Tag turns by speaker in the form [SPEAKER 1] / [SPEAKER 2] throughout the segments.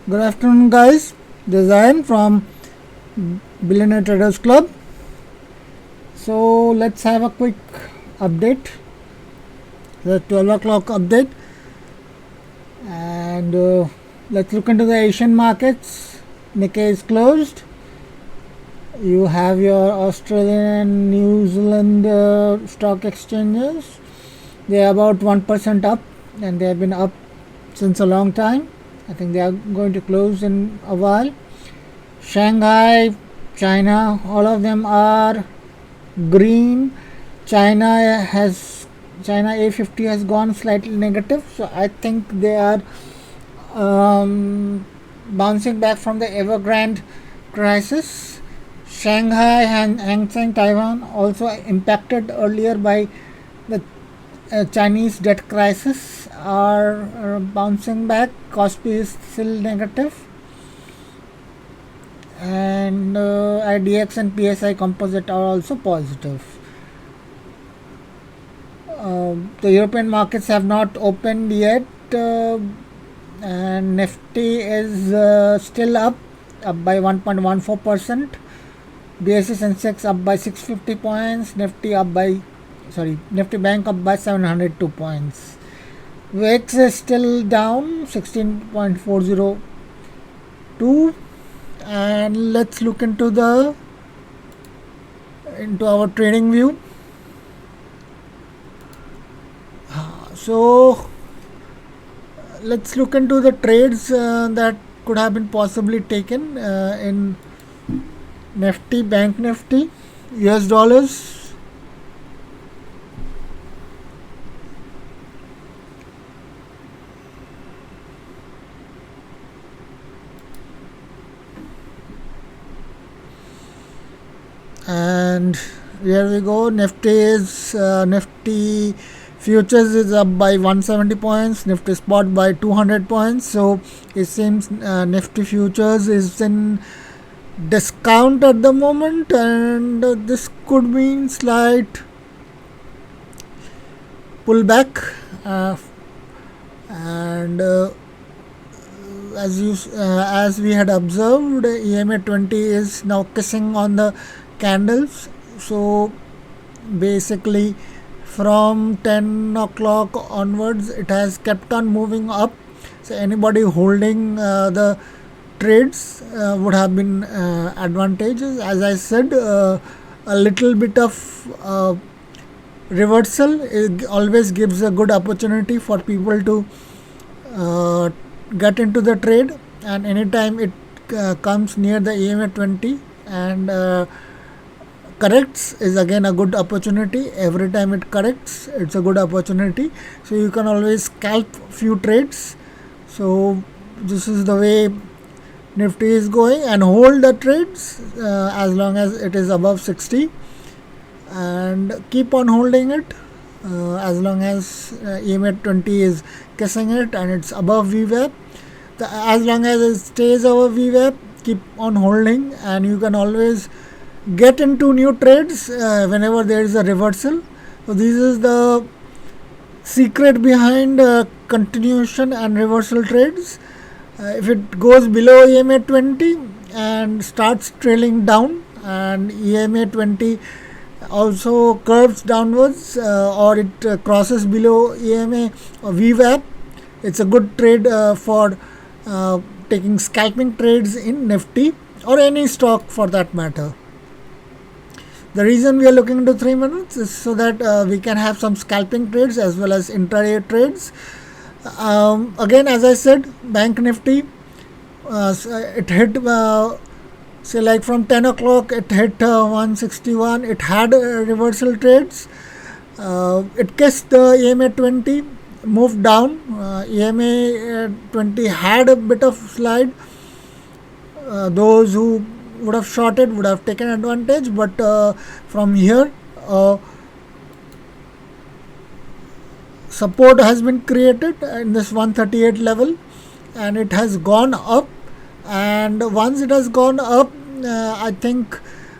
[SPEAKER 1] Good afternoon, guys. This is Ian from Billionaire Traders Club. So let's have a quick update, the 12 o'clock update, and let's look into the Asian markets. Nikkei is closed. You have your Australian and New Zealand stock exchanges. They are about 1% up, and they have been up since a long time. I think they are going to close in a while. Shanghai, China, all of them are green. China A50 has gone slightly negative, so I think they are bouncing back from the Evergrande crisis. Shanghai and Hang Seng Taiwan also impacted earlier by the Chinese debt crisis are bouncing back. Kospi is still negative, and IDX and PSI composite are also positive. The European markets have not opened yet, and Nifty is still up by 1.14%. BSE Sensex up by 650 points. Nifty Bank up by 702 points. VIX is still down 16.402. And let's look into our trading view. So let's look into the trades that could have been possibly taken in Nifty, Bank Nifty, US dollars. And here we go. Nifty futures is up by 170 points. Nifty spot by 200 points. So it seems Nifty futures is in discount at the moment, and this could mean slight pullback. And as we had observed, EMA 20 is now kissing on the candles. So basically from 10 o'clock onwards it has kept on moving up. So anybody holding the trades would have been advantageous. As I said, a little bit of reversal always gives a good opportunity for people to get into the trade, and anytime it comes near the EMA 20 and corrects is again a good opportunity. Every time it corrects, it's a good opportunity, so you can always scalp few trades. So this is the way Nifty is going, and hold the trades as long as it is above 60, and keep on holding it as long as EMA 20 is kissing it and it's above VWAP. As long as it stays above VWAP, keep on holding, and you can always get into new trades whenever there is a reversal. So this is the secret behind continuation and reversal trades. If it goes below EMA 20 and starts trailing down, and EMA 20 also curves downwards, or it crosses below EMA or VWAP, it's a good trade for taking scalping trades in Nifty or any stock for that matter. The reason we are looking into 3 minutes is so that we can have some scalping trades as well as intraday trades. Again, as I said, Bank Nifty, it hit, say like from 10 o'clock, it hit 161. It had reversal trades. It kissed the EMA 20, moved down. EMA 20 had a bit of slide. Those who would have shorted would have taken advantage, but from here support has been created in this 138 level, and it has gone up, and once it has gone up, I think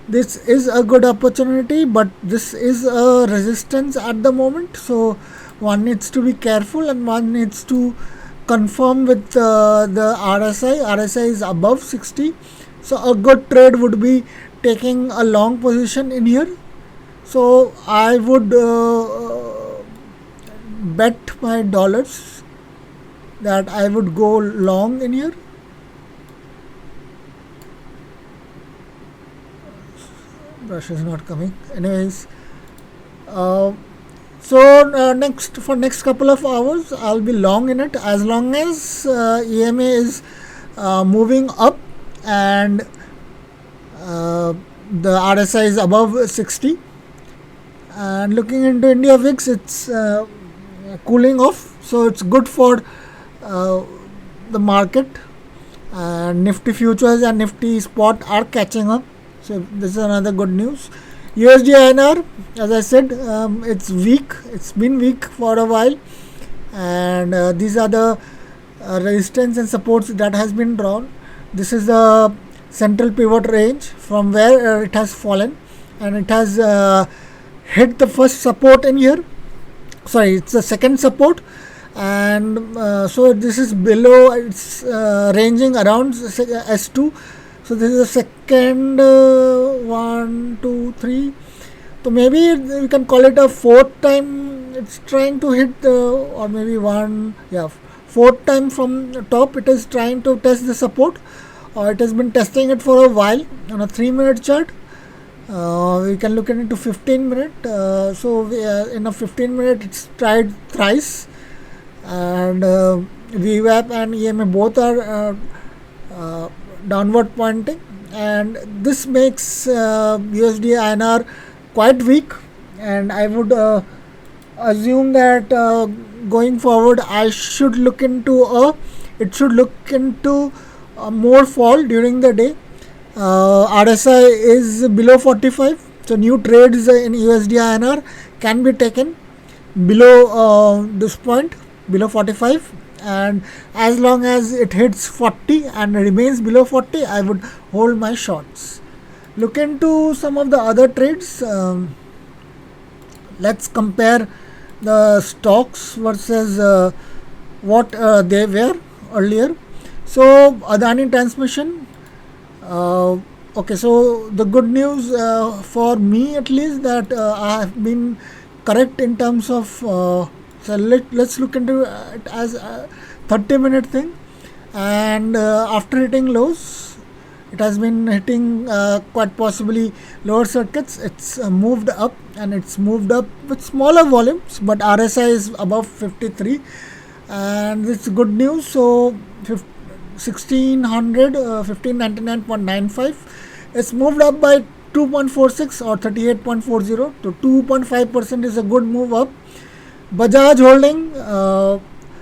[SPEAKER 1] this is a good opportunity, but this is a resistance at the moment, so one needs to be careful and one needs to confirm with the RSI. RSI is above 60, so a good trade would be taking a long position in here. So I would bet my dollars that I would go long in here. Brush is not coming. Anyways, next couple of hours I'll be long in it, as long as EMA is moving up and the RSI is above 60. And looking into India VIX, it's cooling off, so it's good for the market. Nifty futures and Nifty spot are catching up, so this is another good news. USD INR, as I said, it's weak. It's been weak for a while, and these are the resistance and supports that has been drawn. This is the central pivot range from where it has fallen, and it has hit the first support in here. Sorry, it's the second support, and so this is below. It's ranging around S2. So this is the second 1, 2, 3. So maybe we can call it a fourth time it's trying to hit or maybe fourth time from the top it is trying to test the support, or it has been testing it for a while on a 3-minute chart. We can look into 15-minute. In a 15-minute it's tried thrice, and VWAP and EMA both are downward pointing, and this makes USD INR quite weak, and I would assume that going forward it should look into more fall during the day. RSI is below 45, so new trades in USD INR can be taken below this point, below 45. And as long as it hits 40 and remains below 40, I would hold my shorts. Look into some of the other trades. Let's compare the stocks versus what they were earlier. So Adani Transmission. Okay, so the good news for me at least that I have been correct in terms of so let's look into it as a 30-minute thing, and after hitting lows, it has been hitting quite possibly lower circuits. It's moved up, and it's moved up with smaller volumes, but RSI is above 53, and it's good news. So 1599.95, it's moved up by 2.46 or 38.40 to 2.5% is a good move up. Bajaj Holding,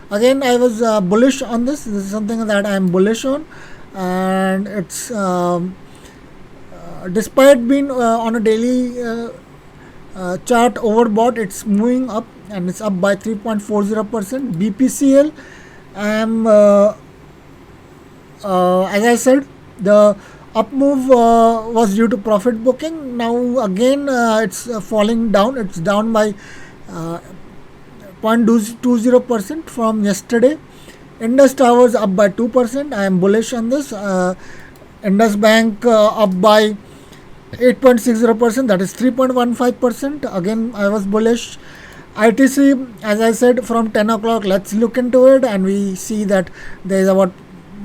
[SPEAKER 1] again I was bullish on this. This is something that I am bullish on, and it's despite being on a daily chart overbought, it's moving up, and it's up by 3.40%. BPCL, as I said, the up move was due to profit booking. Now again it's falling down. It's down by 0.20% from yesterday. Indus Towers up by 2%. I am bullish on this. Indus Bank up by 8.60%. That is 3.15%. Again, I was bullish. ITC, as I said, from 10 o'clock, let's look into it, and we see that there is about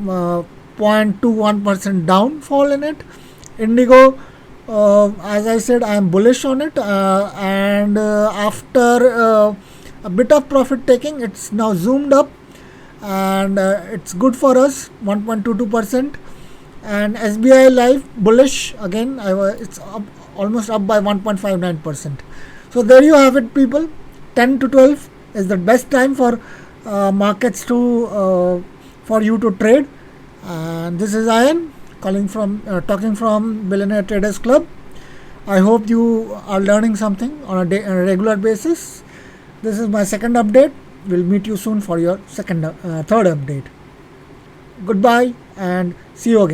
[SPEAKER 1] 0.21% downfall in it. Indigo, as I said, I am bullish on it, and after a bit of profit taking, it's now zoomed up, and it's good for us, 1.22%. And SBI Life, bullish again. It's up, almost up by 1.59%. So there you have it, people. 10 to 12 is the best time for markets to for you to trade. And this is Ayan talking from Billionaire Traders Club. I hope you are learning something on a regular basis. This is my second update. We'll meet you soon for your third update. Goodbye and see you again.